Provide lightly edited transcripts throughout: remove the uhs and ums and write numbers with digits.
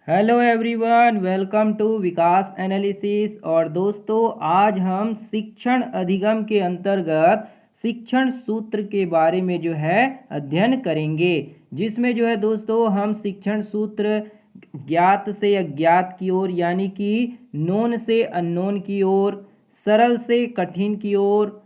Hello everyone, welcome to Vikas analysis. और दोस्तों, आज हम शिक्षण अधिगम के अंतर्गत शिक्षण सूत्र के बारे में जो है अध्ययन करेंगे, जिसमें जो है दोस्तों हम शिक्षण सूत्र ज्ञात से अज्ञात की ओर यानी कि नोन से अननोन की ओर, सरल से कठिन की ओर,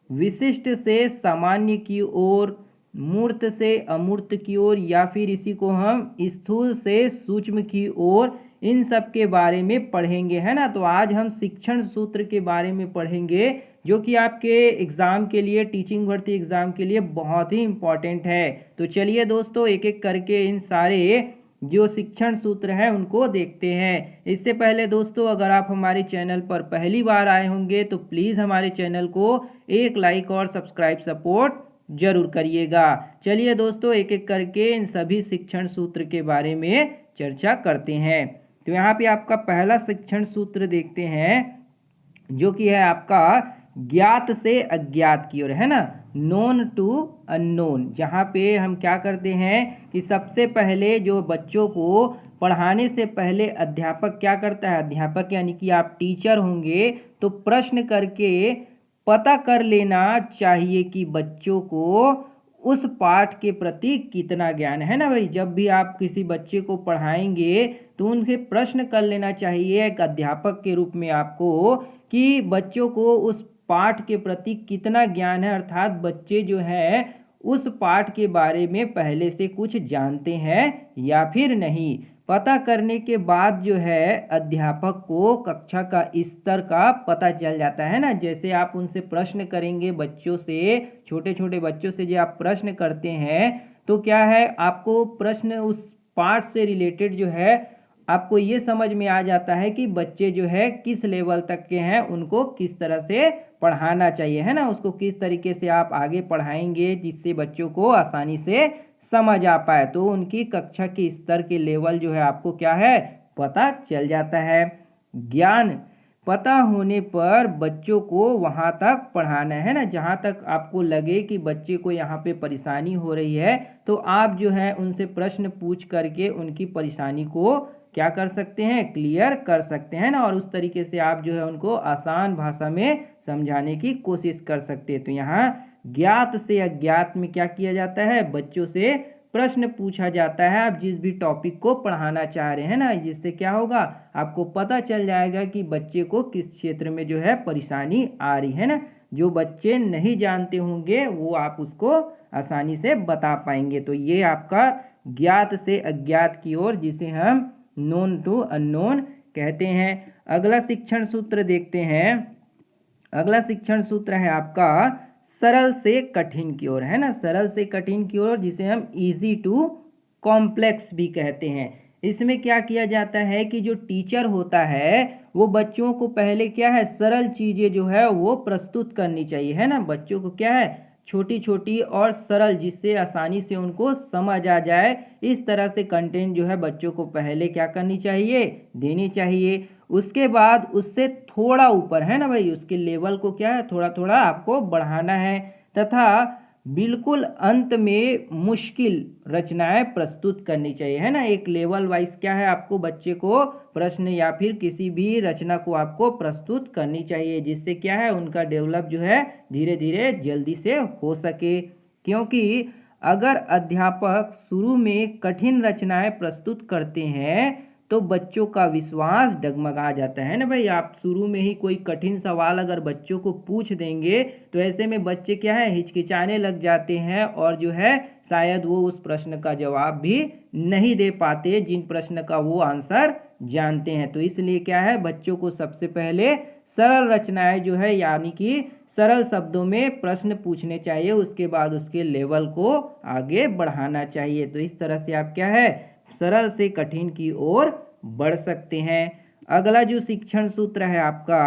विशिष्ट से सामान्य की ओर, मूर्त से अमूर्त की ओर या फिर इसी को हम स्थूल से सूक्ष्म की ओर, इन सब के बारे में पढ़ेंगे, है ना। तो आज हम शिक्षण सूत्र के बारे में पढ़ेंगे, जो कि आपके एग्ज़ाम के लिए, टीचिंग भर्ती एग्ज़ाम के लिए बहुत ही इम्पॉर्टेंट है। तो चलिए दोस्तों, एक एक करके इन सारे जो शिक्षण सूत्र हैं उनको देखते हैं। इससे पहले दोस्तों, अगर आप हमारे चैनल पर पहली बार आए होंगे तो प्लीज़ हमारे चैनल को एक लाइक और सब्सक्राइब सपोर्ट जरूर करिएगा। चलिए दोस्तों, एक एक करके इन सभी शिक्षण सूत्र के बारे में चर्चा करते हैं। तो यहाँ पे आपका पहला शिक्षण सूत्र देखते हैं, जो कि है आपका ज्ञात से अज्ञात की ओर, है ना, नोन टू अननोन। जहाँ पे हम क्या करते हैं कि सबसे पहले जो बच्चों को पढ़ाने से पहले अध्यापक क्या करता है, अध्यापक यानी कि आप टीचर होंगे, तो प्रश्न करके पता कर लेना चाहिए कि बच्चों को उस पाठ के प्रति कितना ज्ञान है ना भाई। जब भी आप किसी बच्चे को पढ़ाएंगे तो उनसे प्रश्न कर लेना चाहिए एक अध्यापक के रूप में आपको, कि बच्चों को उस पाठ के प्रति कितना ज्ञान है, अर्थात बच्चे जो है उस पाठ के बारे में पहले से कुछ जानते हैं या फिर नहीं। पता करने के बाद जो है अध्यापक को कक्षा का स्तर का पता चल जाता है ना। जैसे आप उनसे प्रश्न करेंगे, बच्चों से, छोटे छोटे बच्चों से जो आप प्रश्न करते हैं, तो क्या है, आपको प्रश्न उस पाठ से रिलेटेड जो है आपको ये समझ में आ जाता है कि बच्चे जो है किस लेवल तक के हैं, उनको किस तरह से पढ़ाना चाहिए, है ना। उसको किस तरीके से आप आगे पढ़ाएंगे जिससे बच्चों को आसानी से समझ आ पाए, तो उनकी कक्षा के स्तर के लेवल जो है आपको क्या है, पता चल जाता है। ज्ञान पता होने पर बच्चों को वहाँ तक पढ़ाना है ना, जहाँ तक आपको लगे कि बच्चे को यहाँ पे परेशानी हो रही है, तो आप जो है उनसे प्रश्न पूछ करके उनकी परेशानी को क्या कर सकते हैं, क्लियर कर सकते हैं ना। और उस तरीके से आप जो है उनको आसान भाषा में समझाने की कोशिश कर सकते हैं। तो यहाँ ज्ञात से अज्ञात में क्या किया जाता है, बच्चों से प्रश्न पूछा जाता है। आप जिस भी टॉपिक को पढ़ाना चाह रहे हैं ना, जिससे क्या होगा, आपको पता चल जाएगा कि बच्चे को किस क्षेत्र में जो है परेशानी आ रही है ना। जो बच्चे नहीं जानते होंगे वो आप उसको आसानी से बता पाएंगे। तो ये आपका ज्ञात से अज्ञात की ओर, जिसे हम नोन टू अननोन कहते हैं। अगला शिक्षण सूत्र देखते हैं। अगला शिक्षण सूत्र है आपका सरल से कठिन की ओर, है ना, सरल से कठिन की ओर, जिसे हम इजी टू कॉम्प्लेक्स भी कहते हैं। इसमें क्या किया जाता है कि जो टीचर होता है वो बच्चों को पहले क्या है, सरल चीज़ें जो है वो प्रस्तुत करनी चाहिए, है ना। बच्चों को क्या है, छोटी छोटी और सरल, जिससे आसानी से उनको समझ आ जाए, इस तरह से कंटेंट जो है बच्चों को पहले क्या करनी चाहिए, देनी चाहिए। उसके बाद उससे थोड़ा ऊपर, है ना भाई, उसके लेवल को क्या है, थोड़ा थोड़ा आपको बढ़ाना है, तथा बिल्कुल अंत में मुश्किल रचनाएं प्रस्तुत करनी चाहिए, है ना। एक लेवल वाइज क्या है, आपको बच्चे को प्रश्न या फिर किसी भी रचना को आपको प्रस्तुत करनी चाहिए, जिससे क्या है उनका डेवलप जो है धीरे धीरे जल्दी से हो सके। क्योंकि अगर अध्यापक शुरू में कठिन रचनाएं प्रस्तुत करते हैं तो बच्चों का विश्वास डगमगा जाता है ना भाई। आप शुरू में ही कोई कठिन सवाल अगर बच्चों को पूछ देंगे तो ऐसे में बच्चे क्या है, हिचकिचाने लग जाते हैं, और जो है शायद वो उस प्रश्न का जवाब भी नहीं दे पाते जिन प्रश्न का वो आंसर जानते हैं। तो इसलिए क्या है, बच्चों को सबसे पहले सरल रचनाएं जो है यानी कि सरल शब्दों में प्रश्न पूछने चाहिए, उसके बाद उसके लेवल को आगे बढ़ाना चाहिए। तो इस तरह से आप क्या है, सरल से कठिन की ओर बढ़ सकते हैं। अगला जो शिक्षण सूत्र है आपका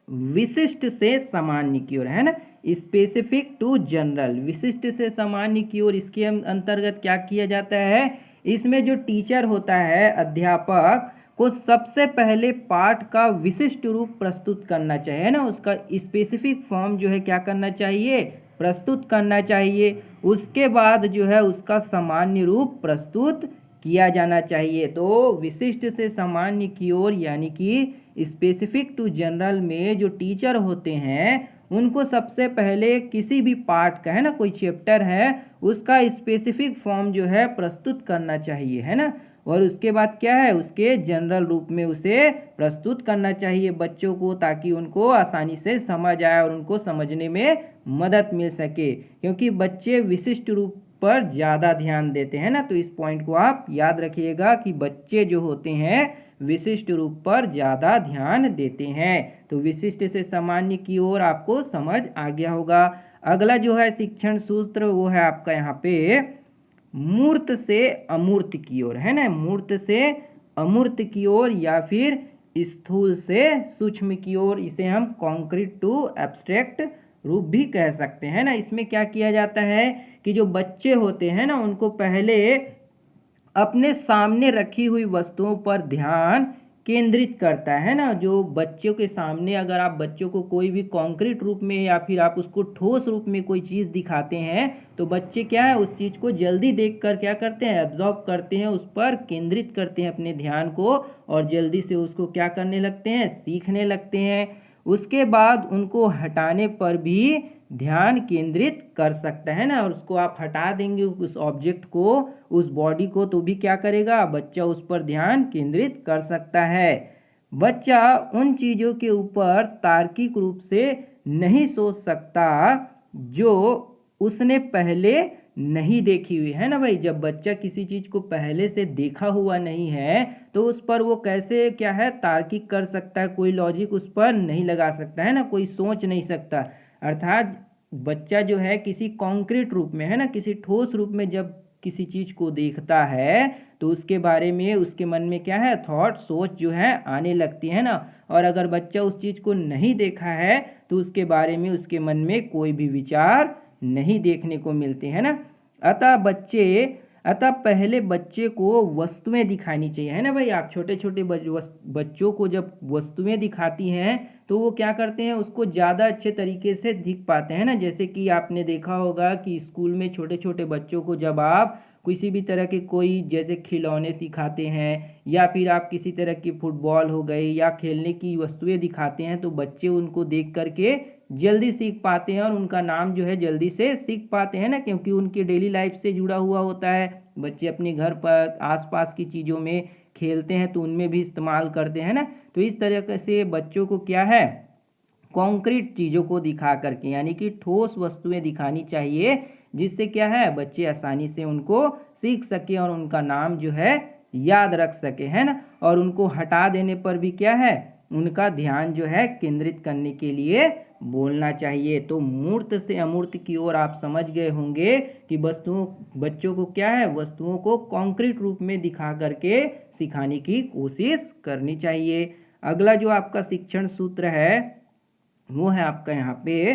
विशिष्ट से सामान्य की ओर, है ना, स्पेसिफिक टू जनरल, विशिष्ट से सामान्य की ओर। इसके अंतर्गत क्या किया जाता है, इसमें जो टीचर होता है, अध्यापक को सबसे पहले पाठ का विशिष्ट रूप प्रस्तुत करना चाहिए ना, उसका स्पेसिफिक फॉर्म जो है क्या करना चाहिए, प्रस्तुत करना चाहिए। उसके बाद जो है उसका सामान्य रूप प्रस्तुत किया जाना चाहिए। तो विशिष्ट से सामान्य की ओर यानी कि स्पेसिफिक टू जनरल में जो टीचर होते हैं उनको सबसे पहले किसी भी पार्ट का, है ना, कोई चैप्टर है उसका स्पेसिफिक फॉर्म जो है प्रस्तुत करना चाहिए, है ना, और उसके बाद क्या है उसके जनरल रूप में उसे प्रस्तुत करना चाहिए बच्चों को, ताकि उनको आसानी से समझ आए और उनको समझने में मदद मिल सके, क्योंकि बच्चे विशिष्ट रूप पर ज़्यादा ध्यान देते हैं ना। तो इस पॉइंट को आप याद रखिएगा कि बच्चे जो होते हैं विशिष्ट रूप पर ज़्यादा ध्यान देते हैं। तो विशिष्ट से सामान्य की ओर आपको समझ आ गया होगा। अगला जो है शिक्षण सूत्र वो है आपका यहाँ पे मूर्त से अमूर्त की ओर, है ना, मूर्त से अमूर्त की ओर या फिर स्थूल से सूक्ष्म की ओर, इसे हम कॉन्क्रीट टू एब्स्ट्रैक्ट रूप भी कह सकते हैं ना। इसमें क्या किया जाता है कि जो बच्चे होते हैं ना उनको पहले अपने सामने रखी हुई वस्तुओं पर ध्यान केंद्रित करता है ना। जो बच्चों के सामने अगर आप बच्चों को कोई भी कॉन्क्रीट रूप में या फिर आप उसको ठोस रूप में कोई चीज़ दिखाते हैं तो बच्चे क्या है उस चीज़ को जल्दी देखकर क्या करते हैं, एब्जॉर्ब करते हैं, उस पर केंद्रित करते हैं अपने ध्यान को और जल्दी से उसको क्या करने लगते हैं, सीखने लगते हैं। उसके बाद उनको हटाने पर भी ध्यान केंद्रित कर सकता है ना, और उसको आप हटा देंगे उस ऑब्जेक्ट को, उस बॉडी को, तो भी क्या करेगा बच्चा उस पर ध्यान केंद्रित कर सकता है। बच्चा उन चीज़ों के ऊपर तार्किक रूप से नहीं सोच सकता जो उसने पहले नहीं देखी हुई, है ना भाई। जब बच्चा किसी चीज़ को पहले से देखा हुआ नहीं है तो उस पर वो कैसे क्या है तार्किक कर सकता है, कोई लॉजिक उस पर नहीं लगा सकता, है ना, कोई सोच नहीं सकता। अर्थात बच्चा जो है किसी कॉन्क्रीट रूप में, है ना, किसी ठोस रूप में जब किसी चीज़ को देखता है तो उसके बारे में उसके मन में क्या है थॉट, सोच जो है आने लगती है ना। और अगर बच्चा उस चीज़ को नहीं देखा है तो उसके बारे में उसके मन में कोई भी विचार नहीं देखने को मिलते हैं ना। अतः पहले बच्चे को वस्तुएं दिखानी चाहिए, है ना भाई। आप छोटे छोटे बच्चों को जब वस्तुएं दिखाती हैं तो वो क्या करते हैं उसको ज़्यादा अच्छे तरीके से दिख पाते हैं ना। जैसे कि आपने देखा होगा कि स्कूल में छोटे छोटे बच्चों को जब आप किसी भी तरह के कोई जैसे खिलौने सिखाते हैं या फिर आप किसी तरह की फुटबॉल हो गई या खेलने की वस्तुएं दिखाते हैं तो बच्चे उनको देख करके जल्दी सीख पाते हैं और उनका नाम जो है जल्दी से सीख पाते हैं ना, क्योंकि उनकी डेली लाइफ से जुड़ा हुआ होता है। बच्चे अपने घर पर आसपास की चीज़ों में खेलते हैं तो उनमें भी इस्तेमाल करते हैं ना। तो इस तरह से बच्चों को क्या है कॉन्क्रीट चीज़ों को दिखा करके यानी कि ठोस वस्तुएं दिखानी चाहिए, जिससे क्या है बच्चे आसानी से उनको सीख सके और उनका नाम जो है याद रख सके, है ना। और उनको हटा देने पर भी क्या है उनका ध्यान जो है केंद्रित करने के लिए बोलना चाहिए। तो मूर्त से अमूर्त की ओर आप समझ गए होंगे कि बच्चों को क्या है वस्तुओं को कॉन्क्रीट रूप में दिखा करके सिखाने की कोशिश करनी चाहिए। अगला जो आपका शिक्षण सूत्र है वो है आपका यहाँ पे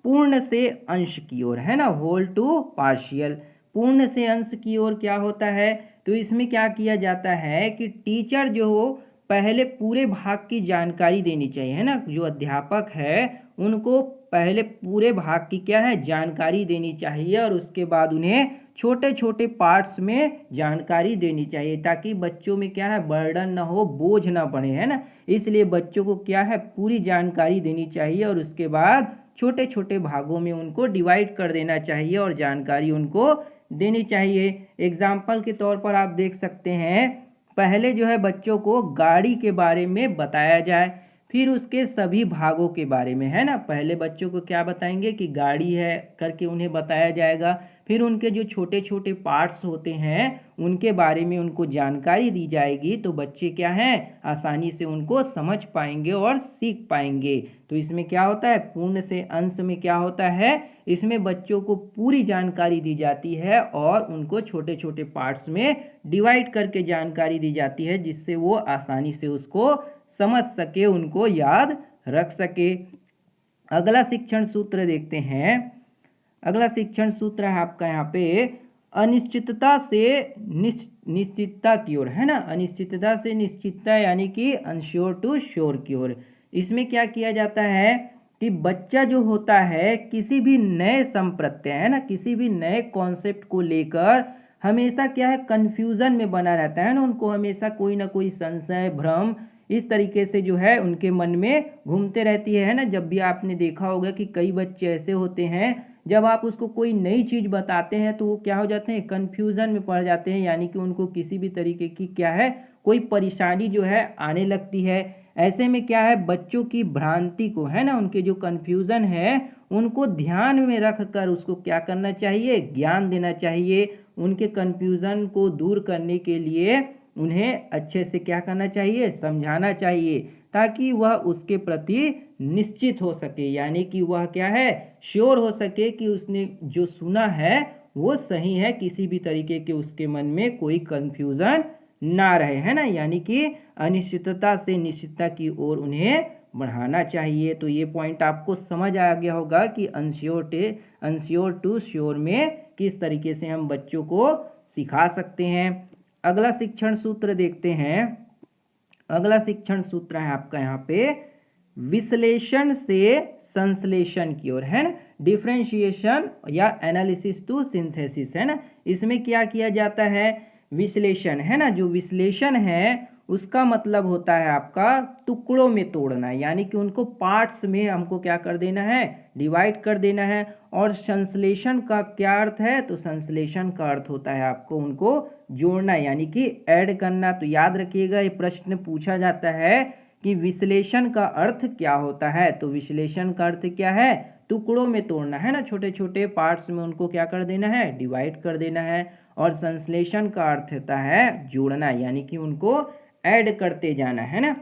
पूर्ण से अंश की ओर, है ना, होल टू पार्शियल। पूर्ण से अंश की ओर क्या होता है, तो इसमें क्या किया जाता है कि टीचर जो हो पहले पूरे भाग की जानकारी देनी चाहिए, है ना। जो अध्यापक है उनको पहले पूरे भाग की क्या है जानकारी देनी चाहिए और उसके बाद उन्हें छोटे छोटे पार्ट्स में जानकारी देनी चाहिए, ताकि बच्चों में क्या है बर्डन ना हो, बोझ ना पड़े, है ना। इसलिए बच्चों को क्या है पूरी जानकारी देनी चाहिए और उसके बाद छोटे छोटे भागों में उनको डिवाइड कर देना चाहिए और जानकारी उनको देनी चाहिए। एग्जाम्पल के तौर पर आप देख सकते हैं पहले जो है बच्चों को गाड़ी के बारे में बताया जाए, फिर उसके सभी भागों के बारे में, है ना। पहले बच्चों को क्या बताएंगे कि गाड़ी है करके उन्हें बताया जाएगा, फिर उनके जो छोटे छोटे पार्ट्स होते हैं उनके बारे में उनको जानकारी दी जाएगी, तो बच्चे क्या हैं आसानी से उनको समझ पाएंगे और सीख पाएंगे। तो इसमें क्या होता है पूर्ण से अंश में क्या होता है, इसमें बच्चों को पूरी जानकारी दी जाती है और उनको छोटे छोटे पार्ट्स में डिवाइड करके जानकारी दी जाती है, जिससे वो आसानी से उसको समझ सके, उनको याद रख सके। अगला शिक्षण सूत्र देखते हैं। अगला शिक्षण सूत्र है आपका यहाँ पे अनिश्चितता से निश्चितता की ओर, है ना। अनिश्चितता से निश्चितता यानी कि अनश्योर टू श्योर की ओर। इसमें क्या किया जाता है कि बच्चा जो होता है किसी भी नए संप्रत्यय, है ना, किसी भी नए कॉन्सेप्ट को लेकर हमेशा क्या है, कन्फ्यूज़न में बना रहता है ना, उनको हमेशा कोई ना कोई संशय, भ्रम इस तरीके से जो है उनके मन में घूमते रहती है ना। जब भी आपने देखा होगा कि कई बच्चे ऐसे होते हैं, जब आप उसको कोई नई चीज़ बताते हैं तो वो क्या हो जाते हैं, कन्फ्यूज़न में पड़ जाते हैं, यानी कि उनको किसी भी तरीके की क्या है, कोई परेशानी जो है आने लगती है। ऐसे में क्या है, बच्चों की भ्रांति को है ना, उनके जो कन्फ्यूज़न है उनको ध्यान में रख कर उसको क्या करना चाहिए, ज्ञान देना चाहिए। उनके कन्फ्यूज़न को दूर करने के लिए उन्हें अच्छे से क्या करना चाहिए, समझाना चाहिए, ताकि वह उसके प्रति निश्चित हो सके, यानी कि वह क्या है, श्योर हो सके कि उसने जो सुना है वो सही है, किसी भी तरीके के उसके मन में कोई कन्फ्यूज़न ना रहे, है ना। यानी कि अनिश्चितता से निश्चितता की ओर उन्हें बढ़ाना चाहिए। तो ये पॉइंट आपको समझ आ गया होगा कि अनश्योर टू श्योर में किस तरीके से हम बच्चों को सिखा सकते हैं। अगला शिक्षण सूत्र देखते हैं। अगला शिक्षण सूत्र है आपका यहाँ पे विश्लेषण से संश्लेषण की ओर, है ना। डिफरेंशिएशन या एनालिसिस टू सिंथेसिस, है ना। इसमें क्या किया जाता है, विश्लेषण, है ना। जो विश्लेषण है उसका मतलब होता है आपका टुकड़ों में तोड़ना, यानी कि उनको पार्ट्स में हमको क्या कर देना है, डिवाइड कर देना है। और संश्लेषण का क्या अर्थ है, तो संश्लेषण का अर्थ होता है आपको उनको जोड़ना, यानी कि ऐड करना। तो याद रखिएगा, ये प्रश्न पूछा जाता है कि विश्लेषण का अर्थ क्या होता है। तो विश्लेषण का अर्थ क्या है, टुकड़ों में तोड़ना, है ना, छोटे छोटे पार्ट्स में उनको क्या कर देना है, डिवाइड कर देना है। और संश्लेषण का अर्थ होता है जोड़ना, यानी कि उनको ऐड करते जाना, है ना।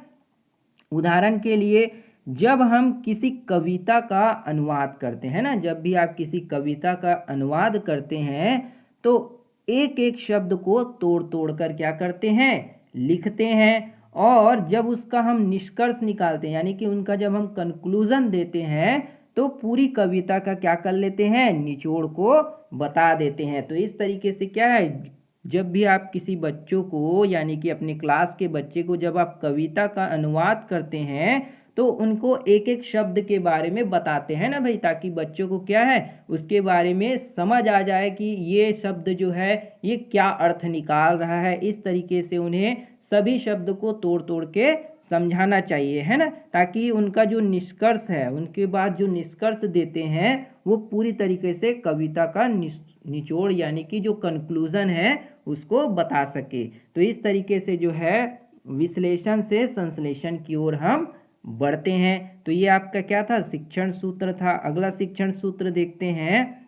उदाहरण के लिए, जब हम किसी कविता का अनुवाद करते हैं ना, जब भी आप किसी कविता का अनुवाद करते हैं तो एक एक शब्द को तोड़ तोड़ कर क्या करते हैं, लिखते हैं। और जब उसका हम निष्कर्ष निकालते हैं, यानी कि उनका जब हम कंक्लूजन देते हैं, तो पूरी कविता का क्या कर लेते हैं, निचोड़ को बता देते हैं। तो इस तरीके से क्या है, जब भी आप किसी बच्चों को, यानी कि अपने क्लास के बच्चे को जब आप कविता का अनुवाद करते हैं तो उनको एक एक शब्द के बारे में बताते हैं ना भाई, ताकि बच्चों को क्या है, उसके बारे में समझ आ जाए कि ये शब्द जो है ये क्या अर्थ निकाल रहा है। इस तरीके से उन्हें सभी शब्द को तोड़ तोड़ के समझाना चाहिए, है ना, ताकि उनका जो निष्कर्ष है, उनके बाद जो निष्कर्ष देते हैं वो पूरी तरीके से कविता का निचोड़, यानी कि जो कंक्लूजन है उसको बता सके। तो इस तरीके से जो है विश्लेषण से संश्लेषण की ओर हम बढ़ते हैं। तो ये आपका क्या था, शिक्षण सूत्र था। अगला शिक्षण सूत्र देखते हैं,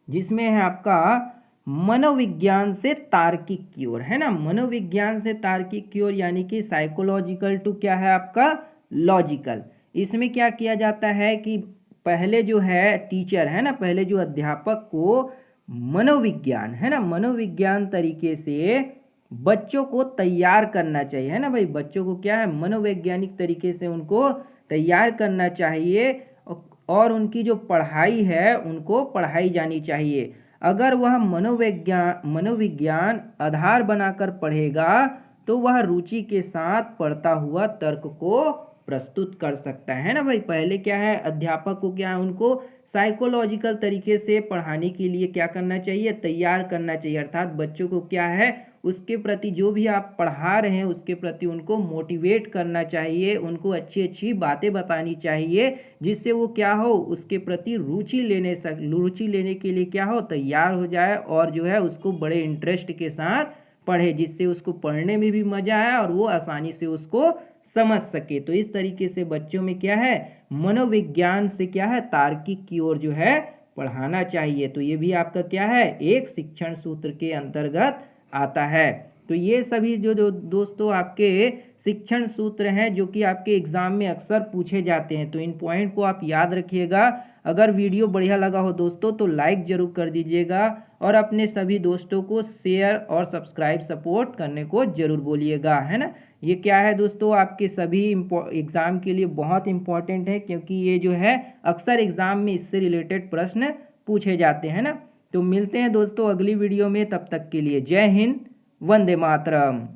जिसमें है आपका मनोविज्ञान से तार्किक की ओर, है ना। मनोविज्ञान से तार्किक की ओर, यानी कि साइकोलॉजिकल टू क्या है आपका, लॉजिकल। इसमें क्या किया जाता है कि पहले जो है टीचर, है ना, पहले जो अध्यापक को मनोविज्ञान, है ना, मनोविज्ञान तरीके से बच्चों को तैयार करना चाहिए, है ना भाई। बच्चों को क्या है, मनोवैज्ञानिक तरीके से उनको तैयार करना चाहिए, और उनकी जो पढ़ाई है उनको पढ़ाई जानी चाहिए। अगर वह मनोविज्ञान आधार बनाकर पढ़ेगा तो वह रुचि के साथ पढ़ता हुआ तर्क को प्रस्तुत कर सकता है ना भाई। पहले क्या है, अध्यापक को क्या है, उनको साइकोलॉजिकल तरीके से पढ़ाने के लिए क्या करना चाहिए, तैयार करना चाहिए। अर्थात बच्चों को क्या है, उसके प्रति जो भी आप पढ़ा रहे हैं उसके प्रति उनको मोटिवेट करना चाहिए, उनको अच्छी अच्छी बातें बतानी चाहिए, जिससे वो क्या हो, उसके प्रति रुचि लेने के लिए क्या हो, तैयार हो जाए, और जो है उसको बड़े इंटरेस्ट के साथ पढ़े, जिससे उसको पढ़ने में भी मजा आए और वो आसानी से उसको समझ सके। तो इस तरीके से बच्चों में क्या है, मनोविज्ञान से क्या है, तार्किक की ओर जो है पढ़ाना चाहिए। तो ये भी आपका क्या है, एक शिक्षण सूत्र के अंतर्गत आता है। तो ये सभी जो दोस्तों आपके शिक्षण सूत्र हैं जो कि आपके एग्जाम में अक्सर पूछे जाते हैं, तो इन पॉइंट को आप याद रखिएगा। अगर वीडियो बढ़िया लगा हो दोस्तों तो लाइक ज़रूर कर दीजिएगा, और अपने सभी दोस्तों को शेयर और सब्सक्राइब सपोर्ट करने को ज़रूर बोलिएगा, है ना। ये क्या है दोस्तों, आपके सभी एग्ज़ाम के लिए बहुत इंपॉर्टेंट है, क्योंकि ये जो है अक्सर एग्ज़ाम में इससे रिलेटेड प्रश्न पूछे जाते हैं ना। तो मिलते हैं दोस्तों अगली वीडियो में, तब तक के लिए जय हिंद, वंदे मातरम।